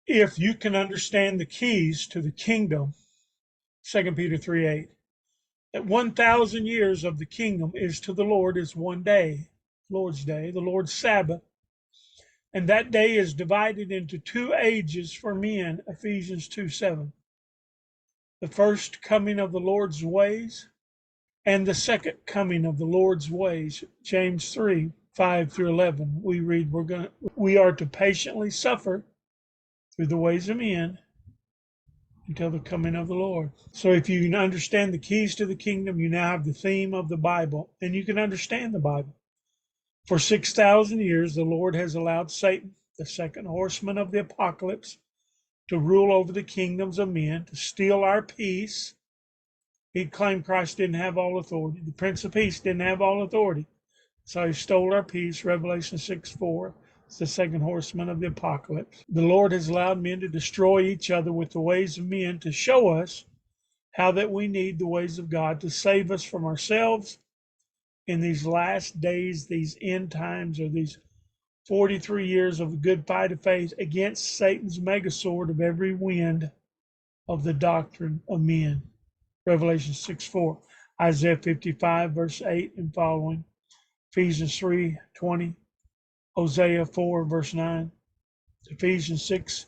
if you can understand the keys to the kingdom, 2 Peter 3:8, that 1,000 years of the kingdom is to the Lord is one day, Lord's Day, the Lord's Sabbath. And that day is divided into two ages for men, Ephesians 2:7. The first coming of the Lord's ways and the second coming of the Lord's ways, James 3:5-11. We read we are to patiently suffer through the ways of men until the coming of the Lord. So if you can understand the keys to the kingdom, you now have the theme of the Bible, and you can understand the Bible. For 6,000 years, the Lord has allowed Satan, the second horseman of the apocalypse, to rule over the kingdoms of men, to steal our peace. He claimed Christ didn't have all authority. The Prince of Peace didn't have all authority. So he stole our peace, Revelation 6:4. It's the second horseman of the apocalypse. The Lord has allowed men to destroy each other with the ways of men to show us how that we need the ways of God to save us from ourselves in these last days, these end times, or these 43 years of the good fight of faith against Satan's megasword of every wind of the doctrine of men. Revelation 6:4, Isaiah 55, verse 8 and following, Ephesians 3:20, Hosea 4, verse 9, Ephesians 6,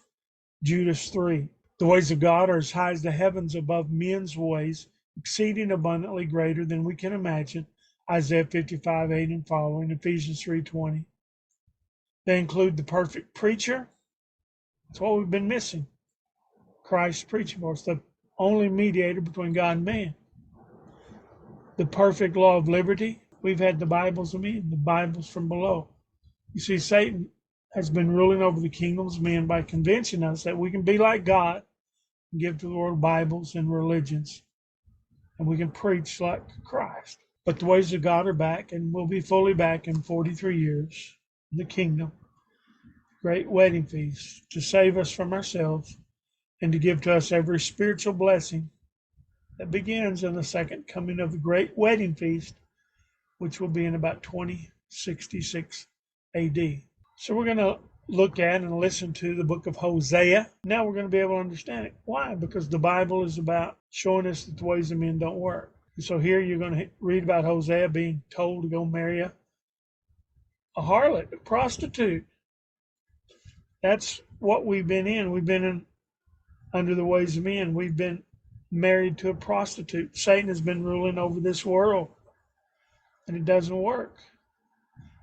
Judas 3. The ways of God are as high as the heavens above men's ways, exceeding abundantly greater than we can imagine, Isaiah 55, 8 and following, Ephesians 3:20. They include the perfect preacher. That's what we've been missing. Christ preaching for us, the only mediator between God and man. The perfect law of liberty. We've had the Bibles of men, the Bibles from below. You see, Satan has been ruling over the kingdoms of men by convincing us that we can be like God and give to the world Bibles and religions, and we can preach like Christ. But the ways of God are back, and will be fully back in 43 years in the kingdom. Great wedding feast to save us from ourselves and to give to us every spiritual blessing that begins in the second coming of the great wedding feast, which will be in about 2066 AD. So we're going to look at and listen to the book of Hosea. Now we're going to be able to understand it. Why? Because the Bible is about showing us that the ways of men don't work. And so here you're going to read about Hosea being told to go marry a harlot, a prostitute. That's what we've been in. We've been in under the ways of men. We've been married to a prostitute. Satan has been ruling over this world, and it doesn't work.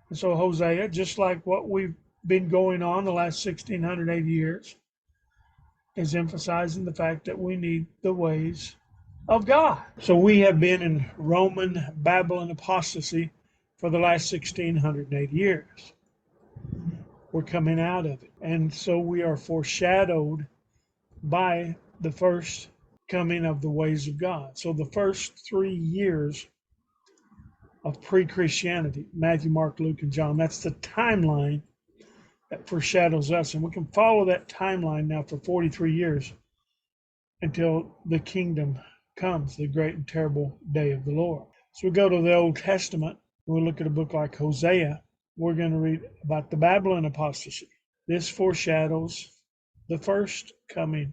And so Hosea, just like what we've been going on the last 1,680 years, is emphasizing the fact that we need the ways of God. So we have been in Roman Babylon apostasy for the last 1,680 years. We're coming out of it. And so we are foreshadowed by the first coming of the ways of God. So the first 3 years of pre-Christianity, Matthew, Mark, Luke, and John, that's the timeline that foreshadows us. And we can follow that timeline now for 43 years until the kingdom comes, the great and terrible day of the Lord. So we go to the Old Testament, we look at a book like Hosea, we're going to read about the Babylon apostasy. This foreshadows the first coming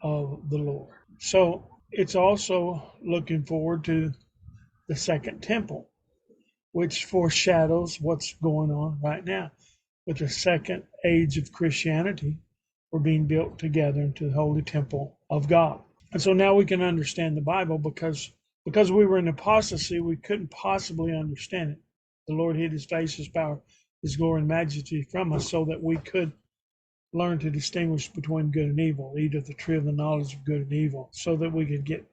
of the Lord. So it's also looking forward to the second temple, which foreshadows what's going on right now. With the second age of Christianity, we're being built together into the holy temple of God. And so now we can understand the Bible because we were in apostasy, we couldn't possibly understand it. The Lord hid his face, his power, his glory and majesty from us so that we could learn to distinguish between good and evil, eat of the tree of the knowledge of good and evil, so that we could get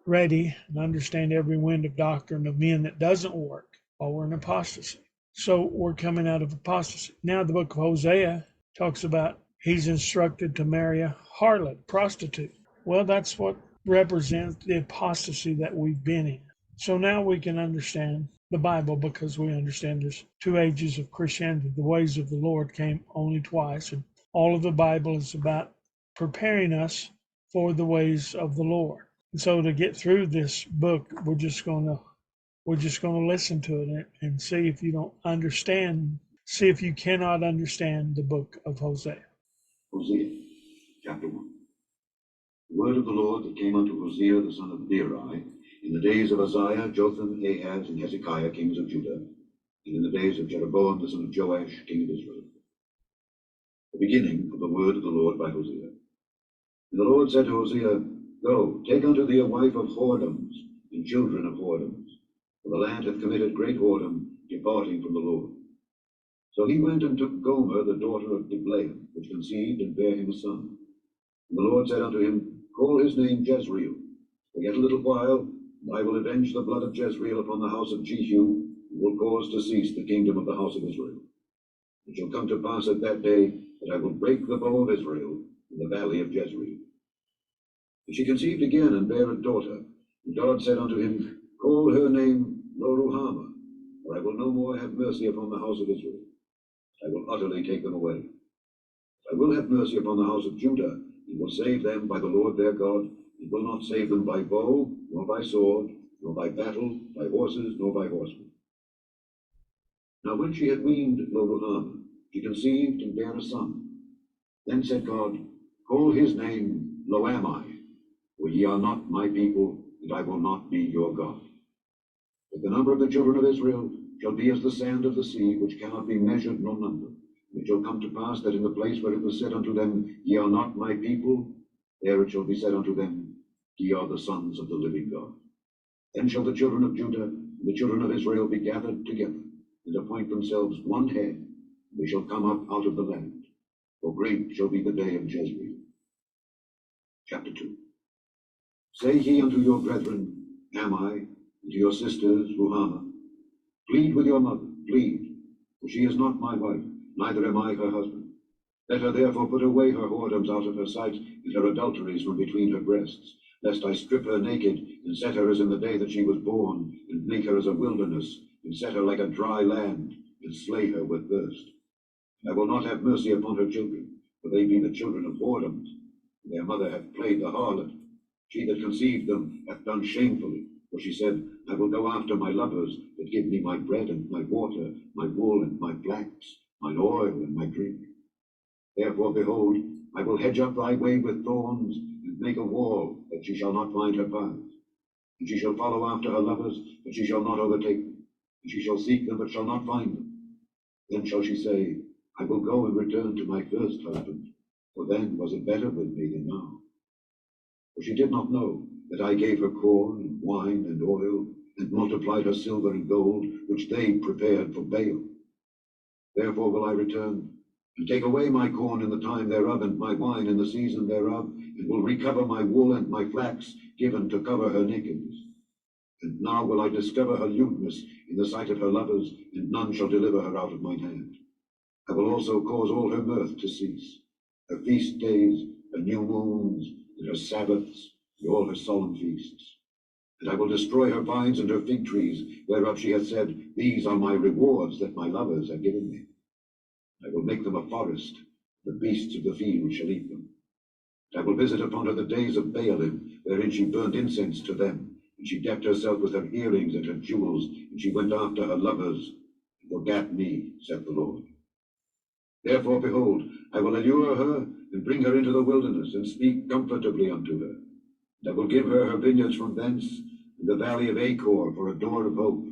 ready and understand every wind of doctrine of men that doesn't work while we're in apostasy. So we're coming out of apostasy. Now the book of Hosea talks about he's instructed to marry a harlot, prostitute. Well, that's what represents the apostasy that we've been in. So now we can understand the Bible because we understand there's 2 ages of Christianity. The ways of the Lord came only twice, and all of the Bible is about preparing us for the ways of the Lord. And so to get through this book, we're just going to listen to it and see if you don't understand, see if you cannot understand the book of Hosea. Hosea, chapter 1. The word of the Lord that came unto Hosea the son of Beeri in the days of Uzziah, Jotham, Ahaz, and Hezekiah, kings of Judah, and in the days of Jeroboam the son of Joash, king of Israel. The beginning of the word of the Lord by Hosea. And the Lord said to Hosea, Go, take unto thee a wife of whoredoms, and children of whoredoms, for the land hath committed great whoredom, departing from the Lord. So he went and took Gomer, the daughter of Diblaim, which conceived and bare him a son. And the Lord said unto him, Call his name Jezreel. For yet a little while, and I will avenge the blood of Jezreel upon the house of Jehu, and will cause to cease the kingdom of the house of Israel. It shall come to pass at that day that I will break the bow of Israel in the valley of Jezreel. And she conceived again and bare a daughter. And God said unto him, Call her name Loruhamah, for I will no more have mercy upon the house of Israel. I will utterly take them away. I will have mercy upon the house of Judah, and will save them by the Lord their God, and will not save them by bow, nor by sword, nor by battle, by horses, nor by horsemen. Now when she had weaned Loruhamah, she conceived and bare a son. Then said God, Call his name Loammi, for ye are not my people, and I will not be your God. But the number of the children of Israel shall be as the sand of the sea, which cannot be measured nor numbered. It shall come to pass that in the place where it was said unto them, Ye are not my people, there it shall be said unto them, Ye are the sons of the living God. Then shall the children of Judah and the children of Israel be gathered together, and appoint themselves one head, and they shall come up out of the land. For great shall be the day of Jezreel. Chapter 2. Say ye unto your brethren, Ammi, and to your sisters, Ruhamah, Plead with your mother, plead, for she is not my wife, neither am I her husband. Let her therefore put away her whoredoms out of her sight, and her adulteries from between her breasts, lest I strip her naked, and set her as in the day that she was born, and make her as a wilderness, and set her like a dry land, and slay her with thirst. I will not have mercy upon her children, for they be the children of whoredoms. Their mother hath played the harlot. She that conceived them hath done shamefully. For she said, I will go after my lovers that give me my bread and my water, my wool and my flax, mine oil and my drink. Therefore, behold, I will hedge up thy way with thorns, and make a wall, that she shall not find her paths. And she shall follow after her lovers, but she shall not overtake them. And she shall seek them, but shall not find them. Then shall she say, I will go and return to my first husband, for then was it better with me than now. For she did not know that I gave her corn and wine and oil, and multiplied her silver and gold, which they prepared for Baal. Therefore will I return, and take away my corn in the time thereof, and my wine in the season thereof, and will recover my wool and my flax, given to cover her nakedness. And now will I discover her lewdness in the sight of her lovers, and none shall deliver her out of mine hand. I will also cause all her mirth to cease, her feast days, her new moons, and her Sabbaths, and all her solemn feasts. And I will destroy her vines and her fig trees, whereof she hath said, These are my rewards that my lovers have given me. I will make them a forest, the beasts of the field shall eat them. And I will visit upon her the days of Baalim, wherein she burned incense to them, and she decked herself with her earrings and her jewels, and she went after her lovers, and forgat me, saith the Lord. Therefore, behold, I will allure her, and bring her into the wilderness, and speak comfortably unto her. And I will give her her vineyards from thence, and the valley of Achor for a door of hope.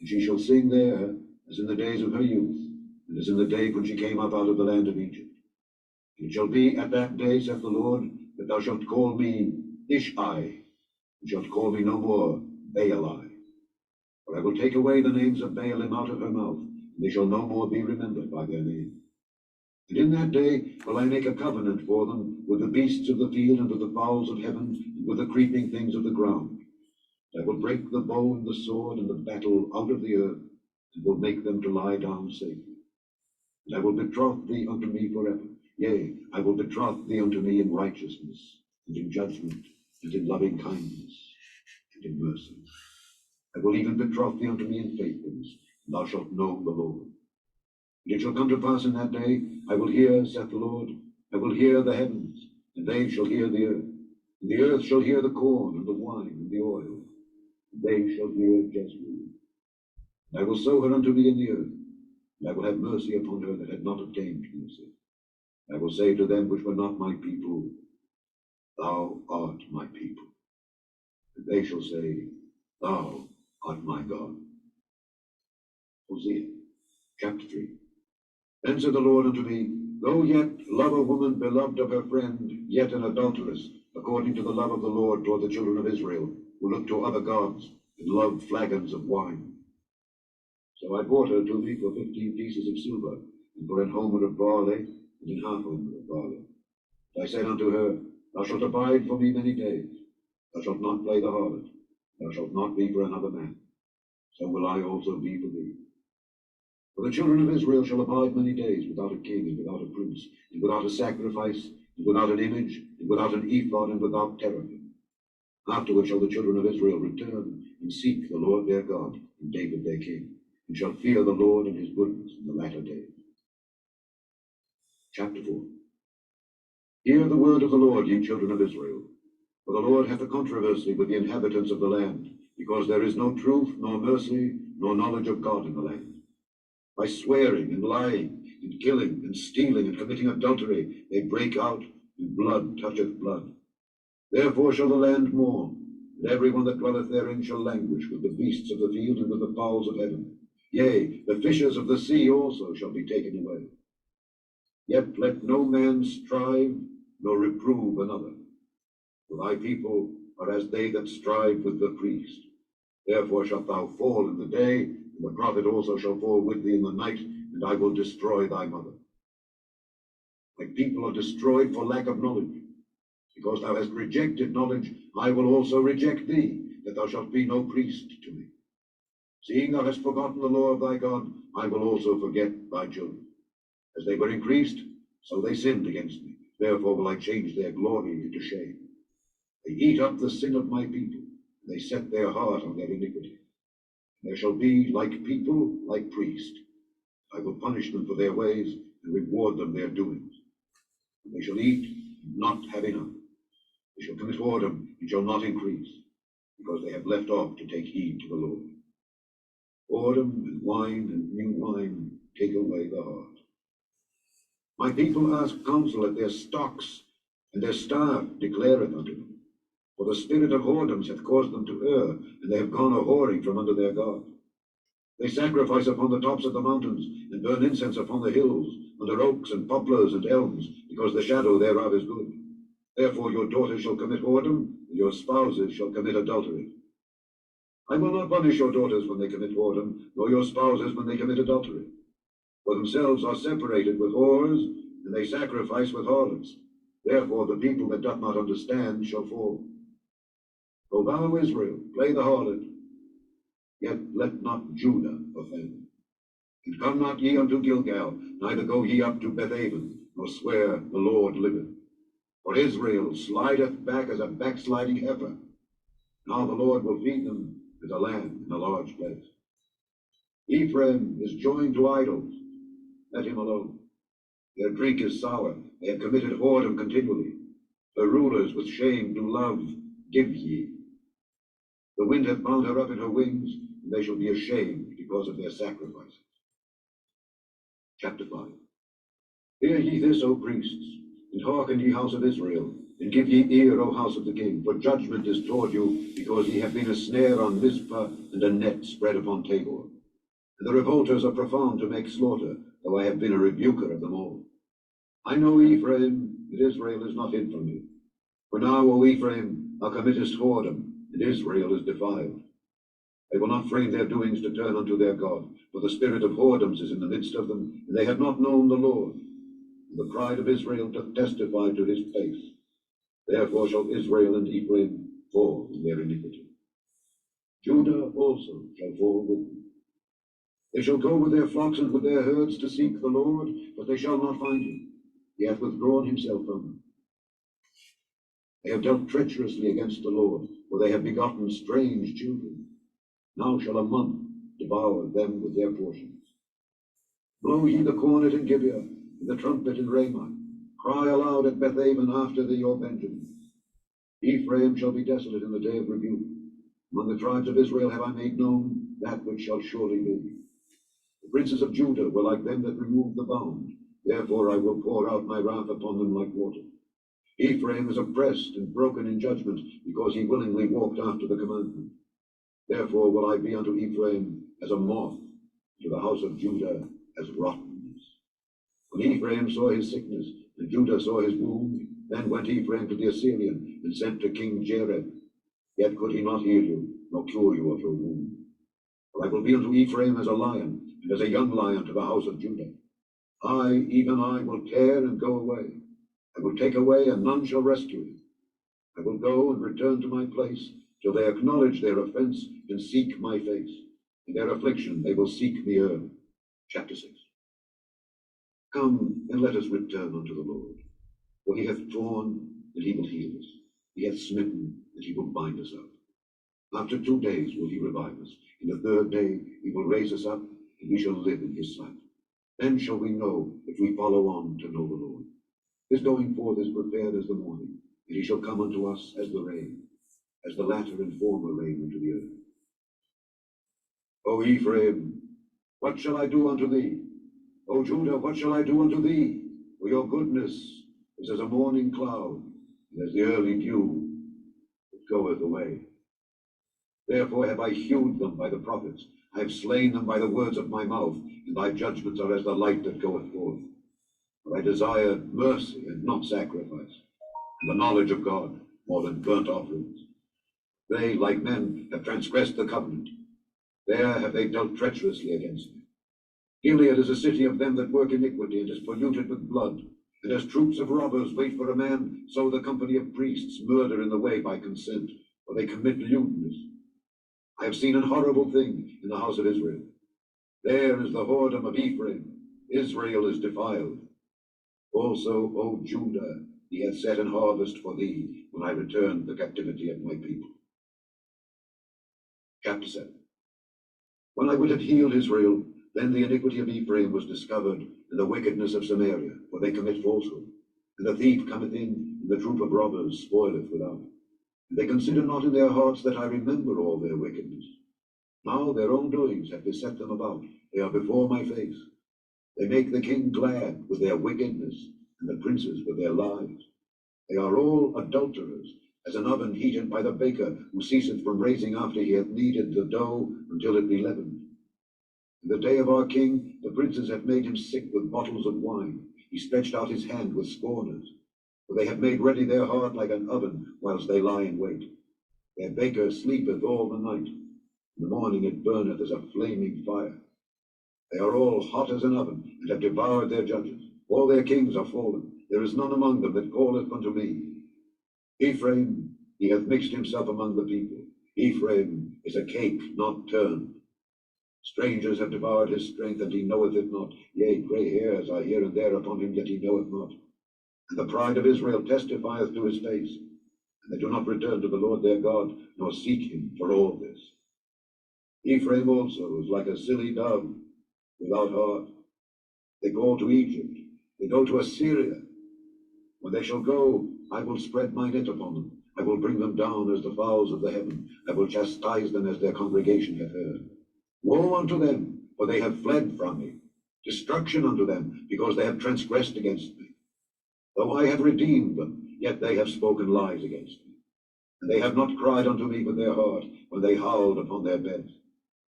And she shall sing there, as in the days of her youth, and as in the day when she came up out of the land of Egypt. And it shall be at that day, saith the Lord, that thou shalt call me Ish-ai, and shalt call me no more Baali. For I will take away the names of Baalim out of her mouth, and they shall no more be remembered by their name. And in that day will I make a covenant for them with the beasts of the field, and with the fowls of heaven, and with the creeping things of the ground. And I will break the bow and the sword and the battle out of the earth, and will make them to lie down safely. And I will betroth thee unto me forever. Yea, I will betroth thee unto me in righteousness, and in judgment, and in loving kindness, and in mercy. I will even betroth thee unto me in faithfulness, and thou shalt know the Lord. And it shall come to pass in that day, I will hear, saith the Lord, I will hear the heavens, and they shall hear the earth. And the earth shall hear the corn, and the wine, and the oil. And they shall hear Jezreel. And I will sow her unto me in the earth, and I will have mercy upon her that had not obtained mercy. I will say to them which were not my people, Thou art my people. And they shall say, Thou art my God. Hosea chapter 3. Then said the Lord unto me, Though yet love a woman beloved of her friend, yet an adulteress, according to the love of the Lord toward the children of Israel, who look to other gods, and love flagons of wine. So I brought her to me for 15 pieces of silver, and for an homer of barley, and an half homer of barley. And I said unto her, Thou shalt abide for me many days. Thou shalt not play the harlot. Thou shalt not be for another man. So will I also be for thee. For the children of Israel shall abide many days without a king, and without a prince, and without a sacrifice, and without an image, and without an ephod, and without teraphim. Afterward shall the children of Israel return, and seek the Lord their God, and David their king, and shall fear the Lord and his goodness in the latter days. Chapter 4. Hear the word of the Lord, ye children of Israel. For the Lord hath a controversy with the inhabitants of the land, because there is no truth, nor mercy, nor knowledge of God in the land. By swearing and lying, and killing, and stealing, and committing adultery, they break out, and blood toucheth blood. Therefore shall the land mourn, and every one that dwelleth therein shall languish with the beasts of the field and with the fowls of heaven. Yea, the fishes of the sea also shall be taken away. Yet let no man strive, nor reprove another. For thy people are as they that strive with the priest. Therefore shalt thou fall in the day, and the prophet also shall fall with thee in the night, and I will destroy thy mother. My people are destroyed for lack of knowledge. Because thou hast rejected knowledge, I will also reject thee, that thou shalt be no priest to me. Seeing thou hast forgotten the law of thy God, I will also forget thy children. As they were increased, so they sinned against me. Therefore will I change their glory into shame. They eat up the sin of my people, and they set their heart on their iniquity. There shall be like people, like priests. I will punish them for their ways, and reward them their doings. And they shall eat, and not have enough. They shall commit whoredom, and shall not increase, because they have left off to take heed to the Lord. Whoredom and wine and new wine take away the heart. My people ask counsel at their stocks, and their staff declareth unto them. For the spirit of whoredoms hath caused them to err, and they have gone a whoring from under their God. They sacrifice upon the tops of the mountains, and burn incense upon the hills, under oaks and poplars and elms, because the shadow thereof is good. Therefore your daughters shall commit whoredom, and your spouses shall commit adultery. I will not punish your daughters when they commit whoredom, nor your spouses when they commit adultery. For themselves are separated with whores, and they sacrifice with harlots. Therefore the people that doth not understand shall fall. O thou Israel, play the harlot, yet let not Judah offend. And come not ye unto Gilgal, neither go ye up to Bethaven, nor swear the Lord liveth. For Israel slideth back as a backsliding heifer. Now the Lord will feed them as a lamb in a large place. Ephraim is joined to idols. Let him alone. Their drink is sour. They have committed whoredom continually. Her rulers with shame do love, give ye. The wind hath bound her up in her wings, and they shall be ashamed because of their sacrifices. Chapter 5. Hear ye this, O priests, and hearken ye house of Israel, and give ye ear, O house of the king, for judgment is toward you, because ye have been a snare on Mizpah, and a net spread upon Tabor. And the revolters are profound to make slaughter, though I have been a rebuker of them all. I know Ephraim, that Israel is not hid from me. For now, O Ephraim, thou committest whoredom, and Israel is defiled. They will not frame their doings to turn unto their God, for the spirit of whoredoms is in the midst of them, and they have not known the Lord. And the pride of Israel doth testify to his face. Therefore shall Israel and Ephraim fall in their iniquity. Judah also shall fall with them. They shall go with their flocks and with their herds to seek the Lord, but they shall not find him. He hath withdrawn himself from them. They have dealt treacherously against the Lord, for they have begotten strange children. Now shall a month devour them with their portions. Blow ye the cornet in Gibeah, and the trumpet in Ramah. Cry aloud at Bethaven after thee, O Benjamin. Ephraim shall be desolate in the day of rebuke. Among the tribes of Israel have I made known that which shall surely be. The princes of Judah were like them that remove the bound. Therefore I will pour out my wrath upon them like water. Ephraim is oppressed and broken in judgment, because he willingly walked after the commandment. Therefore will I be unto Ephraim as a moth, to the house of Judah as rottenness. When Ephraim saw his sickness, and Judah saw his wound, then went Ephraim to the Assyrian, and sent to King Jareb. Yet could he not heal you, nor cure you of your wound. For I will be unto Ephraim as a lion, and as a young lion to the house of Judah. I, even I, will tear and go away. I will take away, and none shall rescue him. I will go and return to my place, till they acknowledge their offense and seek my face. In their affliction they will seek me early. Chapter 6. Come, and let us return unto the Lord. For he hath torn, and he will heal us. He hath smitten, and he will bind us up. After 2 days will he revive us. In the 3rd day he will raise us up, and we shall live in his sight. Then shall we know, if we follow on to know the Lord. His going forth is prepared as the morning, and he shall come unto us as the rain, as the latter and former rain unto the earth. O Ephraim, what shall I do unto thee? O Judah, what shall I do unto thee? For your goodness is as a morning cloud, and as the early dew that goeth away. Therefore have I hewed them by the prophets, I have slain them by the words of my mouth, and thy judgments are as the light that goeth forth. For I desire mercy and not sacrifice, and the knowledge of God more than burnt offerings. They, like men, have transgressed the covenant. There have they dealt treacherously against me. Gilead is a city of them that work iniquity, and is polluted with blood. And as troops of robbers wait for a man, so the company of priests murder in the way by consent, for they commit lewdness. I have seen an horrible thing in the house of Israel. There is the whoredom of Ephraim. Israel is defiled. Also, O Judah, he hath set an harvest for thee, when I return the captivity of my people. Chapter 7. When I would have healed Israel, then the iniquity of Ephraim was discovered, and the wickedness of Samaria, for they commit falsehood. And the thief cometh in, and the troop of robbers spoileth without. And they consider not in their hearts that I remember all their wickedness. Now their own doings have beset them about. They are before my face. They make the king glad with their wickedness, and the princes with their lies. They are all adulterers, as an oven heated by the baker, who ceaseth from raising after he hath kneaded the dough until it be leavened. In the day of our king, the princes have made him sick with bottles of wine. He stretched out his hand with scorners. For they have made ready their heart like an oven, whilst they lie in wait. Their baker sleepeth all the night. In the morning it burneth as a flaming fire. They are all hot as an oven, and have devoured their judges. All their kings are fallen. There is none among them that calleth unto me. Ephraim, he hath mixed himself among the people. Ephraim is a cake not turned. Strangers have devoured his strength, and he knoweth it not. Yea, gray hairs are here and there upon him, yet he knoweth not. And the pride of Israel testifieth to his face. And they do not return to the Lord their God, nor seek him for all this. Ephraim also is like a silly dove, without heart. They go to Egypt, they go to Assyria. When they shall go, I will spread my net upon them. I will bring them down as the fowls of the heaven. I will chastise them as their congregation hath heard. Woe unto them, for they have fled from me. Destruction unto them, because they have transgressed against me. Though I have redeemed them, yet they have spoken lies against me. And they have not cried unto me with their heart, when they howled upon their beds.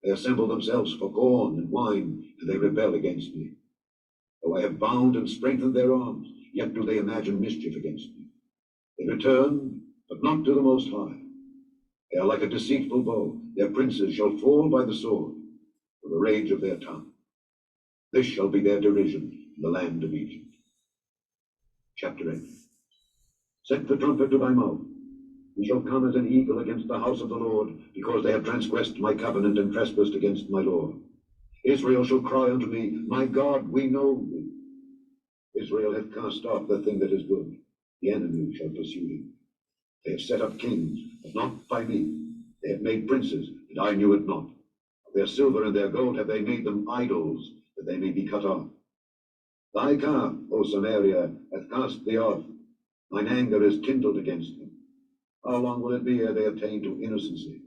They assemble themselves for corn and wine, and they rebel against me. Though I have bound and strengthened their arms, yet do they imagine mischief against me. They return, but not to the Most High. They are like a deceitful bow. Their princes shall fall by the sword, for the rage of their tongue. This shall be their derision in the land of Egypt. Chapter 8. Set the trumpet to thy mouth. We shall come as an eagle against the house of the Lord, because they have transgressed my covenant and trespassed against my law. Israel shall cry unto me, My God, we know thee. Israel hath cast off the thing that is good. The enemy shall pursue him. They have set up kings, but not by me. They have made princes, and I knew it not. Of their silver and their gold have they made them idols, that they may be cut off. Thy calf, O Samaria, hath cast thee off. Mine anger is kindled against them. How long will it be ere they attain to innocency?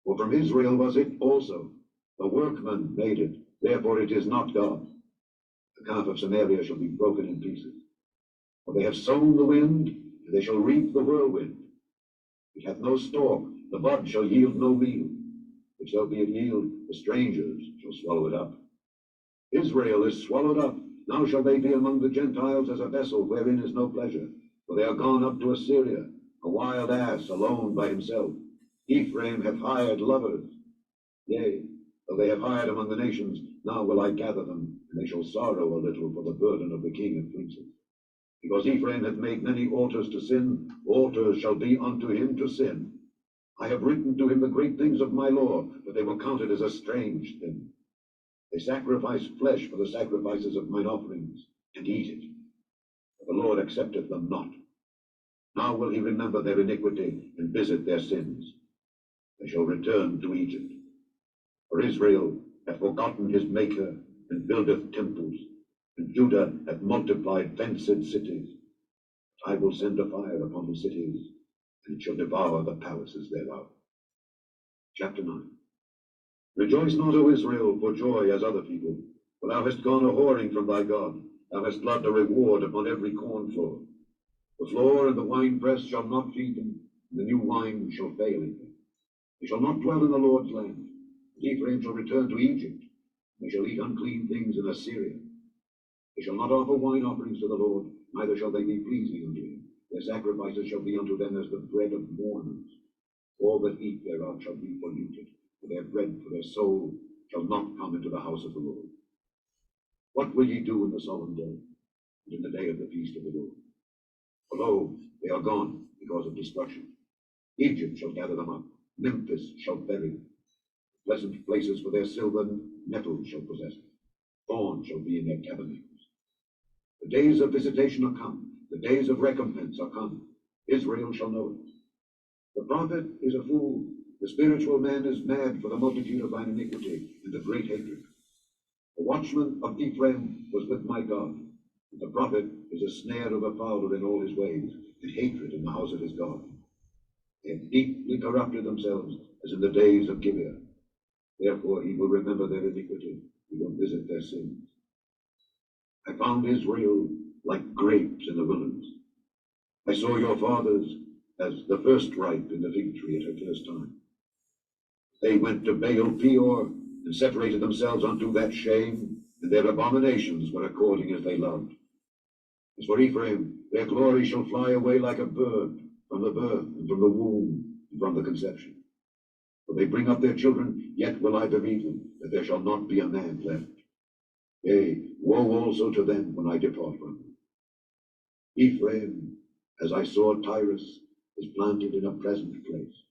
For from Israel was it also. The workman made it, therefore it is not God. The calf of Samaria shall be broken in pieces. For they have sown the wind, and they shall reap the whirlwind. It hath no stalk, the bud shall yield no meal. If so be it yield, the strangers shall swallow it up. Israel is swallowed up. Now shall they be among the Gentiles as a vessel wherein is no pleasure. For they are gone up to Assyria, a wild ass alone by himself. Ephraim hath hired lovers. Yea, though they have hired among the nations, now will I gather them, and they shall sorrow a little for the burden of the king of princes. Because Ephraim hath made many altars to sin, altars shall be unto him to sin. I have written to him the great things of my law, but they were counted as a strange thing. They sacrifice flesh for the sacrifices of mine offerings, and eat it. But the Lord accepteth them not. Now will he remember their iniquity, and visit their sins. They shall return to Egypt. For Israel hath forgotten his Maker, and buildeth temples, and Judah hath multiplied fenced cities. I will send a fire upon the cities, and it shall devour the palaces thereof. Chapter 9. Rejoice not, O Israel, for joy as other people, for thou hast gone a whoring from thy God. Thou hast loved a reward upon every corn floor. The floor and the winepress shall not feed them, and the new wine shall fail in them. They shall not dwell in the Lord's land. And Ephraim shall return to Egypt. They shall eat unclean things in Assyria. They shall not offer wine offerings to the Lord, neither shall they be pleasing unto him. Their sacrifices shall be unto them as the bread of mourners. All that eat thereof shall be polluted, for their bread for their soul shall not come into the house of the Lord. What will ye do in the solemn day, and in the day of the feast of the Lord? For lo, they are gone because of destruction. Egypt shall gather them up, Memphis shall bury them. Pleasant places for their silver metals shall possess them. Thorn shall be in their tabernacles. The days of visitation are come, the days of recompense are come. Israel shall know it. The prophet is a fool, the spiritual man is mad for the multitude of thine iniquity and the great hatred. The watchman of Ephraim was with my God, and the prophet is a snare of a fowler in all his ways, and hatred in the house of his God. They have deeply corrupted themselves, as in the days of Gibeah. Therefore he will remember their iniquity, he will visit their sins. I found Israel like grapes in the wilderness. I saw your fathers as the first ripe in the fig tree at her first time. They went to Baal Peor, and separated themselves unto that shame, and their abominations were according as they loved. As for Ephraim, their glory shall fly away like a bird, from the birth, and from the womb, and from the conception. For they bring up their children, yet will I bereave them, that there shall not be a man left. Yea, woe also to them when I depart from them. Ephraim, as I saw Tyrus, is planted in a pleasant place.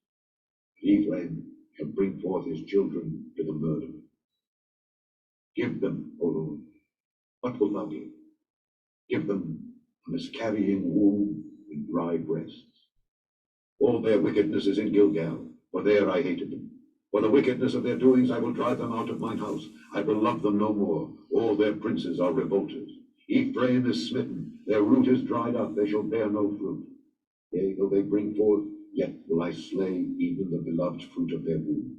Ephraim shall bring forth his children to the murder. Give them, O Lord, what wilt thou give? Give them a miscarrying womb and dry breasts. All their wickedness is in Gilgal, for there I hated them. For the wickedness of their doings I will drive them out of mine house. I will love them no more. All their princes are revolters. Ephraim is smitten, their root is dried up, they shall bear no fruit. Yea, though they bring forth, yet will I slay even the beloved fruit of their womb.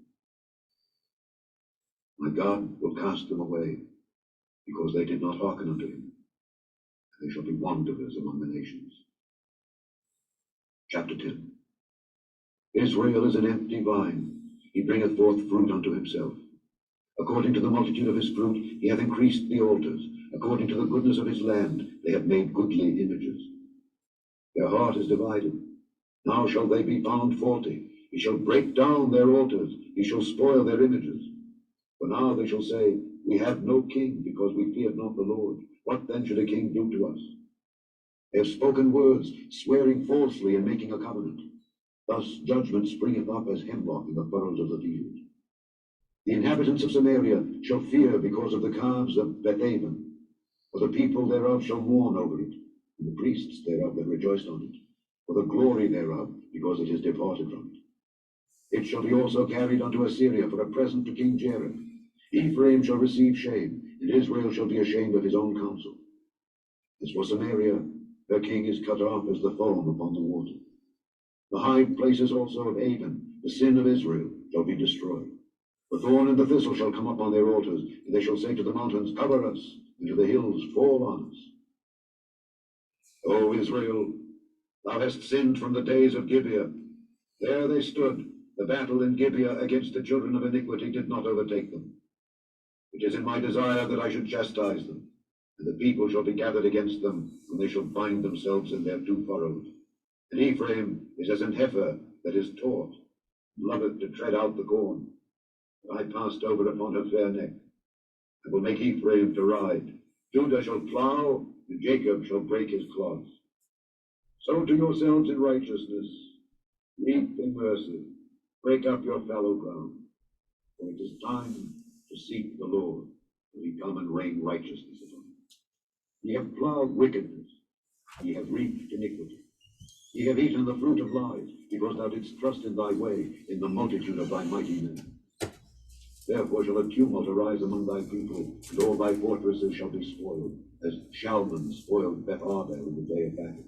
My God will cast them away, because they did not hearken unto him. They shall be wanderers among the nations. Chapter 10. Israel is an empty vine. He bringeth forth fruit unto himself. According to the multitude of his fruit, he hath increased the altars. According to the goodness of his land, they have made goodly images. Their heart is divided. Now shall they be found faulty. He shall break down their altars. He shall spoil their images. For now they shall say, we have no king, because we feared not the Lord. What then should a king do to us? They have spoken words, swearing falsely and making a covenant. Thus judgment springeth up as hemlock in the furrows of the field. The inhabitants of Samaria shall fear because of the calves of Bethaven. For the people thereof shall mourn over it, and the priests thereof that rejoiced on it, for the glory thereof, because it is departed from it. It shall be also carried unto Assyria for a present to King Jareb. Ephraim shall receive shame, and Israel shall be ashamed of his own counsel. As for Samaria, her king is cut off as the foam upon the water. The high places also of Avon, the sin of Israel, shall be destroyed. The thorn and the thistle shall come up on their altars, and they shall say to the mountains, cover us, and do the hills fall on us? O Israel, thou hast sinned from the days of Gibeah. There they stood. The battle in Gibeah against the children of iniquity did not overtake them. It is in my desire that I should chastise them, and the people shall be gathered against them, and they shall bind themselves in their two furrows. And Ephraim is as an heifer that is taught, loveth to tread out the corn. I passed over upon her fair neck. I will make Ephraim to ride. Judah shall plow, and Jacob shall break his clods. Sow to yourselves in righteousness, reap in mercy, break up your fallow ground. For it is time to seek the Lord, and he come and rain righteousness upon you. Ye have plowed wickedness, ye have reaped iniquity. Ye have eaten the fruit of lies, because thou didst trust in thy way, in the multitude of thy mighty men. Therefore shall a tumult arise among thy people, and all thy fortresses shall be spoiled, as Shalman spoiled Beth Arbel in the day of battle.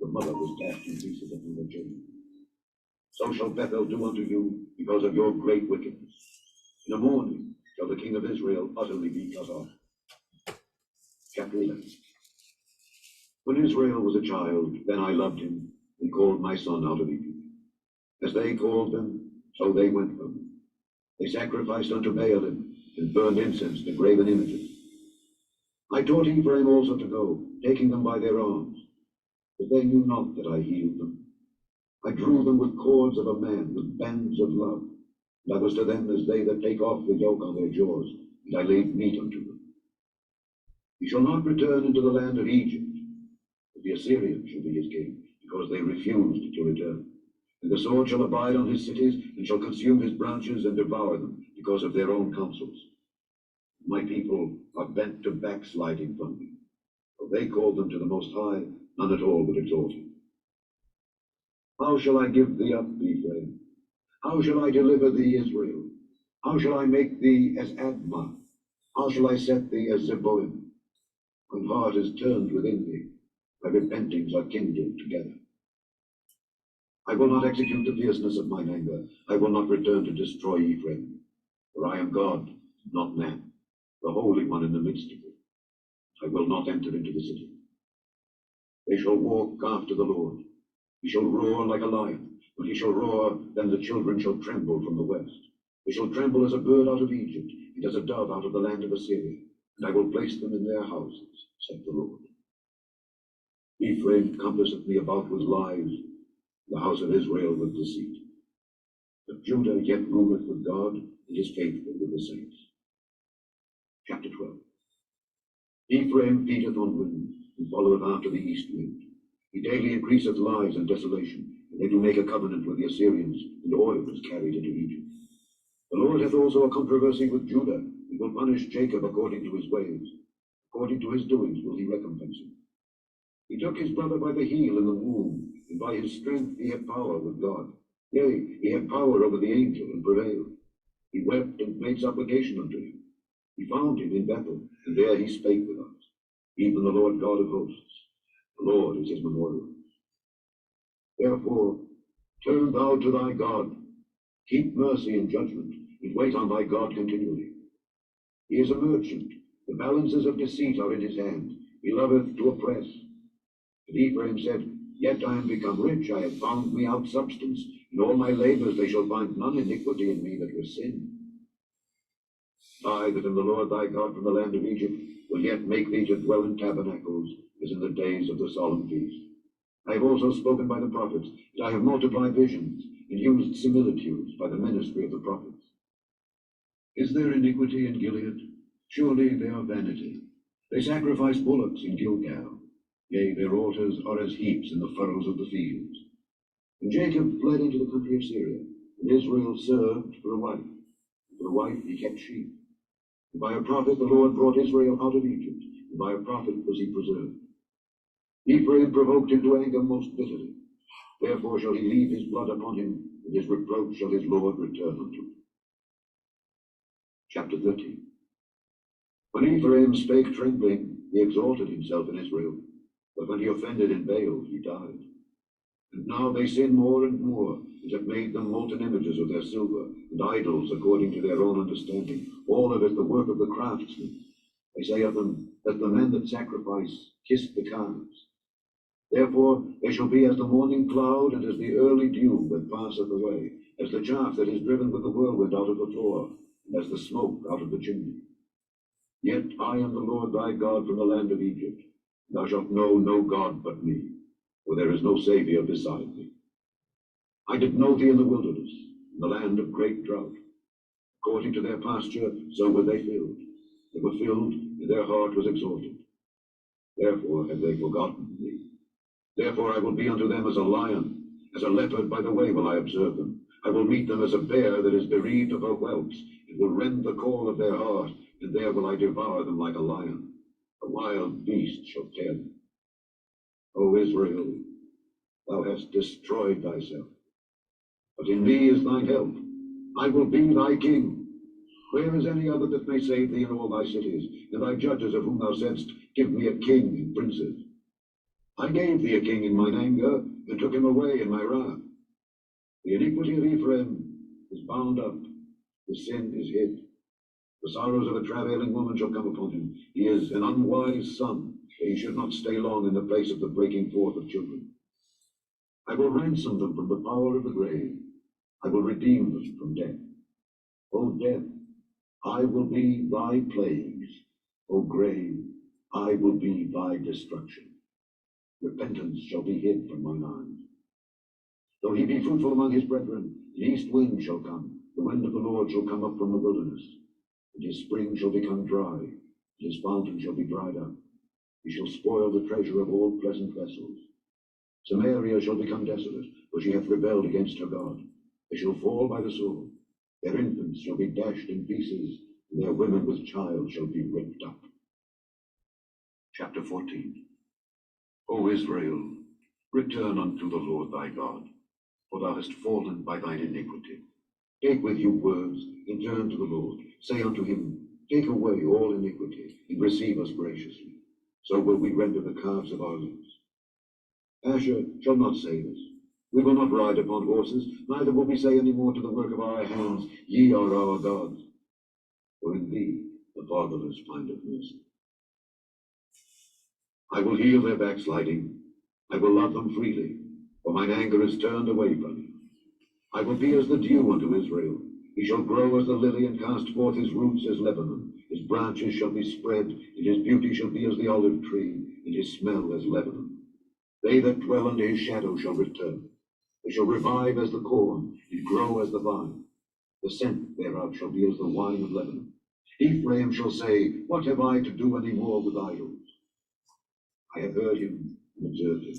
The mother was dashed in pieces upon her children. So shall Bethel do unto you, because of your great wickedness. In the morning shall the king of Israel utterly be cut off. Chapter 11. When Israel was a child, then I loved him, and called my son out of Egypt. As they called them, so they went from them. They sacrificed unto Baalim, and burned incense to graven images. I taught Ephraim also to go, taking them by their arms. But they knew not that I healed them. I drew them with cords of a man, with bands of love. And I was to them as they that take off the yoke on their jaws, and I laid meat unto them. He shall not return into the land of Egypt, but the Assyrian shall be his king, because they refused to return. And the sword shall abide on his cities, and shall consume his branches and devour them, because of their own counsels. My people are bent to backsliding from me. For they called them to the Most High, none at all would exalt him. How shall I give thee up, Ephraim? How shall I deliver thee, Israel? How shall I make thee as Admah? How shall I set thee as Zeboim? When heart is turned within me, my repentings are kindled together. I will not execute the fierceness of mine anger. I will not return to destroy Ephraim. For I am God, not man, the Holy One in the midst of it. I will not enter into the city. They shall walk after the Lord. He shall roar like a lion. When he shall roar, then the children shall tremble from the west. They shall tremble as a bird out of Egypt, and as a dove out of the land of Assyria. And I will place them in their houses, saith the Lord. Ephraim compasseth me about with lies, the house of Israel with deceit. But Judah yet ruleth with God, and is faithful with the saints. Chapter 12. Ephraim feedeth on wind, and followeth after the east wind. He daily increaseth lies and desolation, and they do make a covenant with the Assyrians, and oil is carried into Egypt. The Lord hath also a controversy with Judah, and will punish Jacob according to his ways. According to his doings will he recompense him. He took his brother by the heel in the womb, and by his strength he had power with God. Yea, he had power over the angel, and prevailed. He wept and made supplication unto him. He found him in Bethel, and there he spake with us. Even the Lord God of hosts, the Lord is his memorial. Therefore, turn thou to thy God. Keep mercy and judgment, and wait on thy God continually. He is a merchant. The balances of deceit are in his hand. He loveth to oppress. And Ephraim said, Yet I am become rich, I have found me out substance. In all my labors they shall find none iniquity in me that was sin. I that am the Lord thy God from the land of Egypt will yet make thee to dwell in tabernacles, as in the days of the solemn feast. I have also spoken by the prophets, and I have multiplied visions, and used similitudes by the ministry of the prophets. Is there iniquity in Gilead? Surely they are vanity. They sacrifice bullocks in Gilgal. Yea, their altars are as heaps in the furrows of the fields. And Jacob fled into the country of Syria, and Israel served for a wife. And for a wife he kept sheep. And by a prophet the Lord brought Israel out of Egypt, and by a prophet was he preserved. Ephraim provoked him to anger most bitterly. Therefore shall he leave his blood upon him, and his reproach shall his Lord return unto him. Chapter 13. When Ephraim spake trembling, he exalted himself in Israel. But when he offended in Baal, he died. And now they sin more and more, and have made them molten images of their silver, and idols according to their own understanding, all of it the work of the craftsmen. They say of them, that the men that sacrifice kiss the calves. Therefore they shall be as the morning cloud, and as the early dew that passeth away, as the chaff that is driven with the whirlwind out of the floor, and as the smoke out of the chimney. Yet I am the Lord thy God from the land of Egypt. Thou shalt know no God but me, for there is no Saviour beside me. I did know thee in the wilderness, in the land of great drought. According to their pasture, so were they filled. They were filled, and their heart was exalted. Therefore have they forgotten me. Therefore I will be unto them as a lion, as a leopard by the way will I observe them. I will meet them as a bear that is bereaved of her whelps, and will rend the core of their heart, and there will I devour them like a lion. A wild beast shall tear them. O Israel, thou hast destroyed thyself. But in me is thine help. I will be thy king. Where is any other that may save thee in all thy cities, and thy judges of whom thou saidst, give me a king and princes? I gave thee a king in mine anger, and took him away in my wrath. The iniquity of Ephraim is bound up, his sin is hid. The sorrows of a travailing woman shall come upon him. He is an unwise son, that he should not stay long in the place of the breaking forth of children. I will ransom them from the power of the grave. I will redeem them from death. O death, I will be thy plagues. O grave, I will be thy destruction. Repentance shall be hid from mine eyes. Though he be fruitful among his brethren, an east wind shall come. The wind of the Lord shall come up from the wilderness. And his spring shall become dry, and his fountain shall be dried up. He shall spoil the treasure of all pleasant vessels. Samaria shall become desolate, for she hath rebelled against her God. They shall fall by the sword. Their infants shall be dashed in pieces, and their women with child shall be ripped up. Chapter 14. O Israel, return unto the Lord thy God, for thou hast fallen by thine iniquity. Take with you words, and turn to the Lord. Say unto him, take away all iniquity, and receive us graciously. So will we render the calves of our lips. Asher shall not save us. We will not ride upon horses, neither will we say any more to the work of our hands, ye are our gods. For in thee the fatherless findeth mercy. I will heal their backsliding. I will love them freely, for mine anger is turned away from you. I will be as the dew unto Israel. He shall grow as the lily, and cast forth his roots as Lebanon. His branches shall be spread, and his beauty shall be as the olive tree, and his smell as Lebanon. They that dwell under his shadow shall return. They shall revive as the corn, and grow as the vine. The scent thereof shall be as the wine of Lebanon. Ephraim shall say, what have I to do any more with idols? I have heard him and observed him.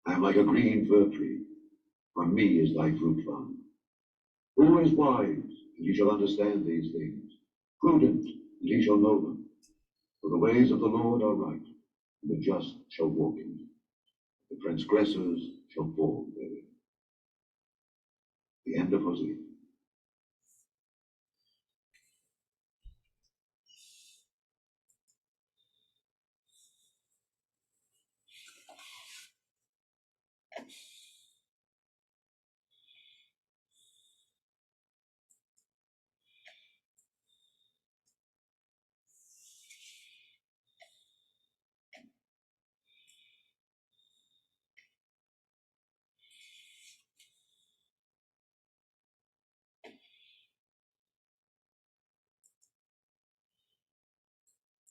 I am like a green fir tree. From me is thy fruit found. Who is wise, and he shall understand these things? Prudent, and he shall know them. For the ways of the Lord are right, and the just shall walk in them. The transgressors shall fall therein. The end of Hosea.